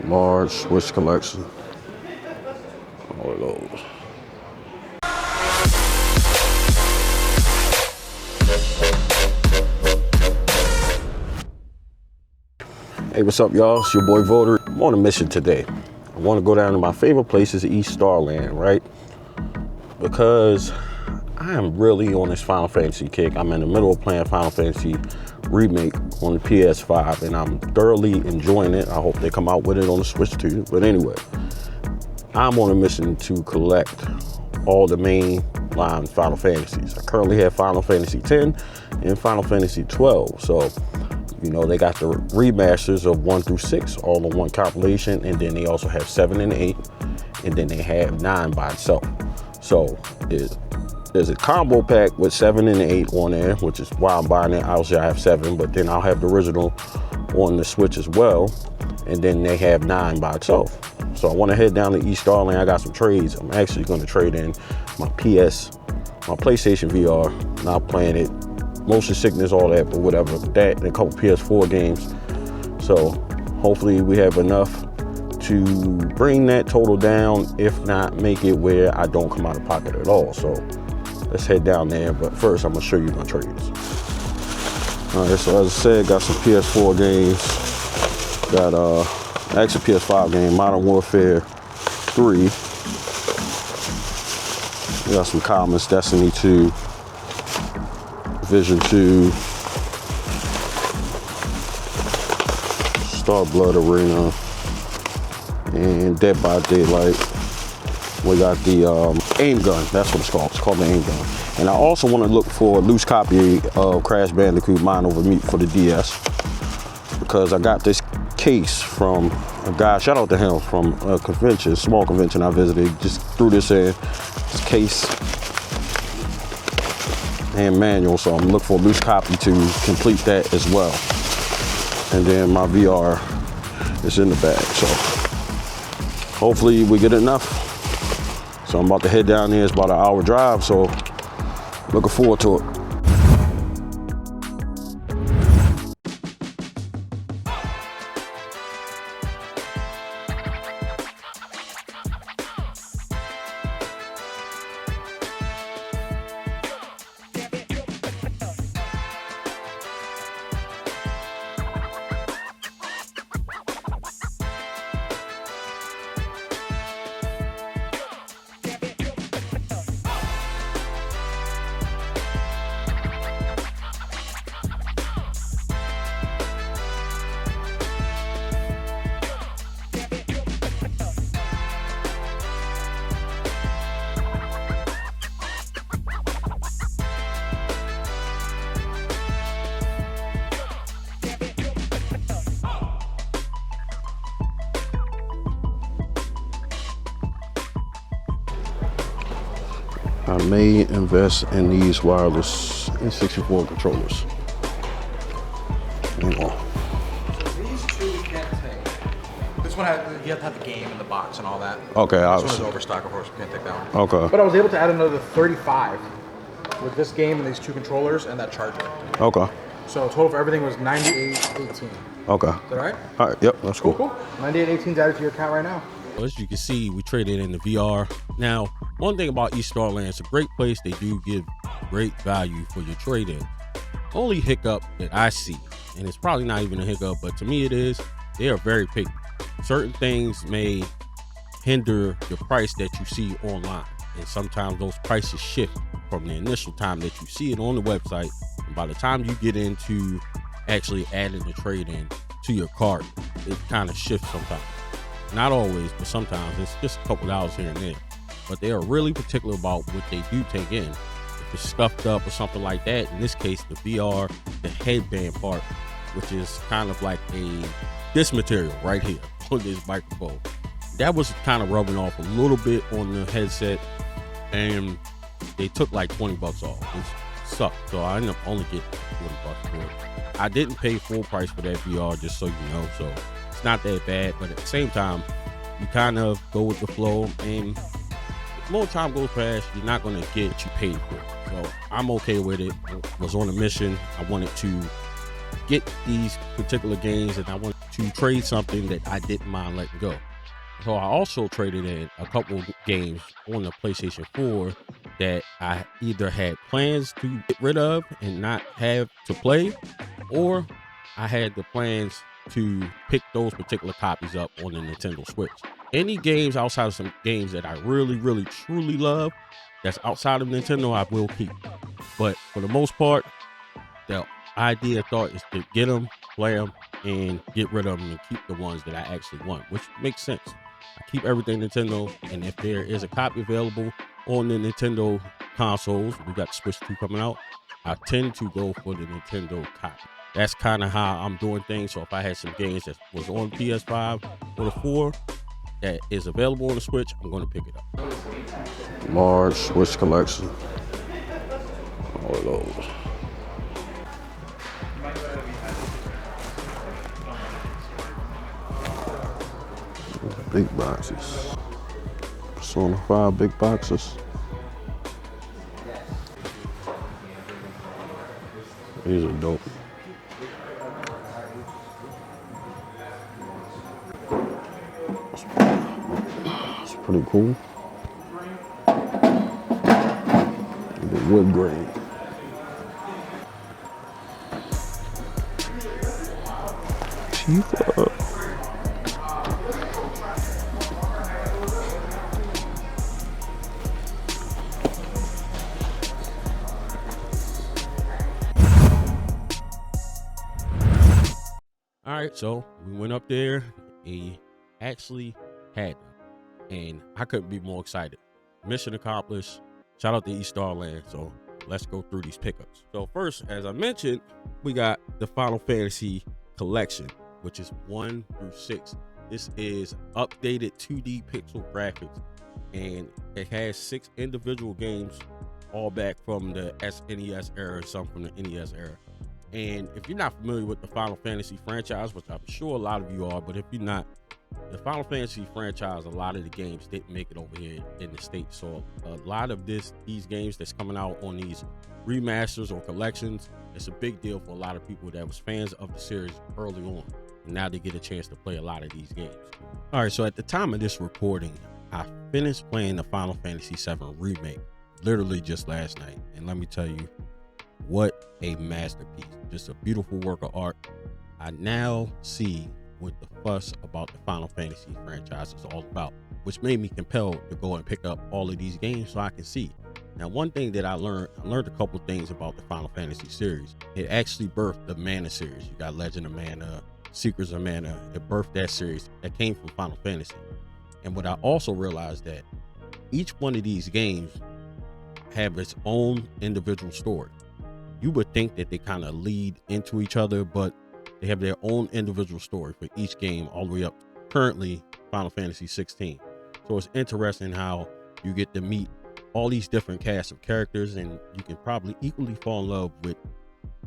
Large Switch collection. All of those. Hey, what's up, y'all? It's your boy VOTARY. I'm on a mission today. I want to go down to my favorite places, East Starland, right? Because I am really on this Final Fantasy kick. I'm in the middle of playing Final Fantasy Remake on the PS5, and I'm thoroughly enjoying it. I hope they come out with it on the Switch too. But anyway, I'm on a mission to collect all the main line Final Fantasies. I currently have Final Fantasy X and Final Fantasy 12. So, you know, they got the remasters of 1 through 6 all in one compilation, and then they also have 7 and 8, and then they have 9 by itself. So there's a combo pack with 7 and 8 on there, which is why I'm buying it. Obviously I have 7, but then I'll have the original on the Switch as well, and then they have 9 by itself. So I want to head down to East Starland. I got some trades. I'm actually going to trade in my PlayStation VR, not playing it, motion sickness, all that, but whatever, that and a couple PS4 games. So hopefully we have enough to bring that total down, if not make it where I don't come out of pocket at all. So let's head down there, but first I'm gonna show you my trades. All right, so as I said, got some PS4 games, got actually PS5 game, Modern Warfare 3, we got some commons, Destiny 2, Vision 2, Star Blood Arena, and Dead by Daylight. We got the aim gun, that's what it's called. It's called the aim gun. And I also want to look for a loose copy of Crash Bandicoot Mind Over Meat for the DS, because I got this case from a guy, shout out to him, from a convention, small convention I visited, just threw this in, this case and manual, so I'm looking for a loose copy to complete that as well. And then my VR is in the bag, so hopefully we get enough. So I'm about to head down there. It's about an hour drive, so looking forward to it. I may invest in these wireless N64 controllers. Hang on. These two you can't take. This one, you have to have the game in the box and all that. Okay, this one is overstock, of course. You can't take that one. Okay. But I was able to add another 35 with this game and these two controllers and that charger. Okay. So total for everything was 98.18. Okay. Is that all right? All right. Yep. That's cool. Cool. 98.18 is added to your account right now. Well, as you can see, we traded in the VR. Now, one thing about East Starland, it's a great place. They do give great value for your trade-in. Only hiccup that I see, and it's probably not even a hiccup, but to me it is, they are very picky. Certain things may hinder the price that you see online, and sometimes those prices shift from the initial time that you see it on the website, and by the time you get into actually adding the trade-in to your cart, it kind of shifts sometimes. Not always, but sometimes. It's just a couple hours here and there. But they are really particular about what they do take in. If it's stuffed up or something like that, in this case, the VR, the headband part, which is kind of like this material right here on this microphone, that was kind of rubbing off a little bit on the headset, and they took like 20 bucks off, which sucked. So I ended up only getting 40 bucks for it. I didn't pay full price for that VR, just so you know, so it's not that bad, but at the same time, you kind of go with the flow, and the more time goes past, you're not going to get what you paid for. So I'm okay with it. I was on a mission. I wanted to get these particular games, and I wanted to to trade something that I didn't mind letting go. So I also traded in a couple of games on the PlayStation 4 that I either had plans to get rid of and not have to play, or I had the plans to pick those particular copies up on the Nintendo Switch. Any games outside of some games that I really, really, truly love that's outside of Nintendo, I will keep. But for the most part, the thought is to get them, play them, and get rid of them and keep the ones that I actually want, which makes sense. I keep everything Nintendo, and if there is a copy available on the Nintendo consoles, we got the Switch 2 coming out, I tend to go for the Nintendo copy. That's kind of how I'm doing things. So if I had some games that was on PS5 or the 4 that is available on the Switch, I'm going to pick it up. Large Switch collection. All of those. Big boxes. Persona 5 big boxes. These are dope. It's pretty cool. The wood grain. Teeth up. All right, so we went up there. He actually had them, and I couldn't be more excited. Mission accomplished. Shout out to East Starland. So let's go through these pickups. So first, as I mentioned, we got the Final Fantasy collection, which is 1 through 6. This is updated 2D pixel graphics, and it has 6 individual games, all back from the SNES era and some from the NES era. And if you're not familiar with the Final Fantasy franchise, which I'm sure a lot of you are, but if you're not, the Final Fantasy franchise, a lot of the games didn't make it over here in the States. So a lot of these games that's coming out on these remasters or collections, it's a big deal for a lot of people that was fans of the series early on. And now they get a chance to play a lot of these games. All right, so at the time of this recording, I finished playing the Final Fantasy VII Remake literally just last night. And let me tell you, what a masterpiece. Just a beautiful work of art. I now see what the fuss about the Final Fantasy franchise is all about, which made me compelled to go and pick up all of these games so I can see. Now, one thing that I learned a couple things about the Final Fantasy series. It actually birthed the Mana series. You got Legend of Mana, Secrets of Mana. It birthed that series that came from Final Fantasy. And what I also realized that each one of these games have its own individual story. You would think that they kind of lead into each other, but they have their own individual story for each game all the way up to currently Final Fantasy 16. So it's interesting how you get to meet all these different casts of characters, and you can probably equally fall in love with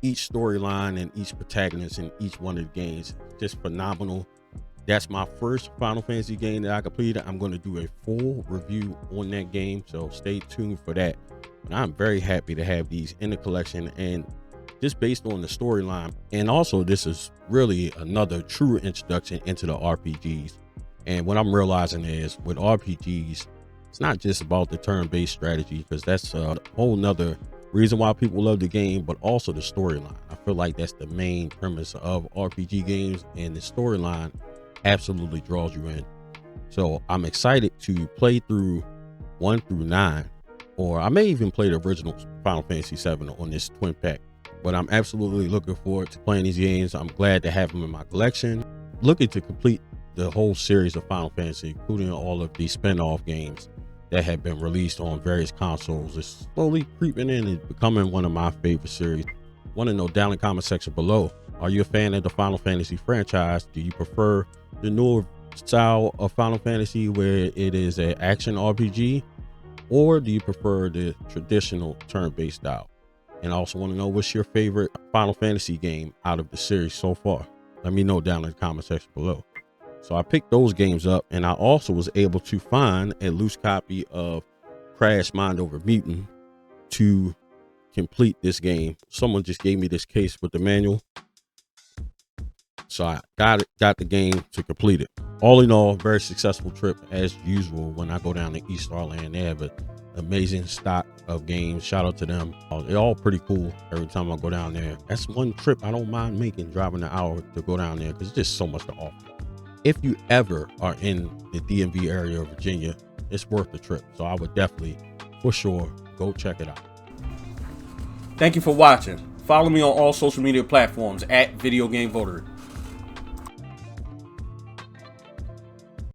each storyline and each protagonist in each one of the games. Just phenomenal. That's my first Final Fantasy game that I completed. I'm going to do a full review on that game, so stay tuned for that. But I'm very happy to have these in the collection, and just based on the storyline. And also, this is really another true introduction into the RPGs. And what I'm realizing is with RPGs, it's not just about the turn-based strategy, because that's a whole nother reason why people love the game, but also the storyline. I feel like that's the main premise of RPG games, and the storyline absolutely draws you in. So I'm excited to play through 1 through 9, or I may even play the original Final Fantasy 7 on this twin pack. But I'm absolutely looking forward to playing these games. I'm glad to have them in my collection. Looking to complete the whole series of Final Fantasy, including all of these spin-off games that have been released on various consoles. It's slowly creeping in and becoming one of my favorite series. Want to know down in the comment section below, are you a fan of the Final Fantasy franchise? Do you prefer the newer style of Final Fantasy where it is an action RPG, or do you prefer the traditional turn-based style? And I also want to know, what's your favorite Final Fantasy game out of the series so far? Let me know down in the comment section below. So I picked those games up, and I also was able to find a loose copy of Crash Mind Over Mutant to complete this game. Someone just gave me this case with the manual. So I got the game to complete it. All in all, very successful trip as usual. When I go down to East Starland, they have an amazing stock of games. Shout out to them. They're all pretty cool every time I go down there. That's one trip I don't mind making, driving an hour to go down there, because it's just so much to offer. If you ever are in the DMV area of Virginia, it's worth the trip. So I would definitely, for sure, go check it out. Thank you for watching. Follow me on all social media platforms at VideoGameVotary.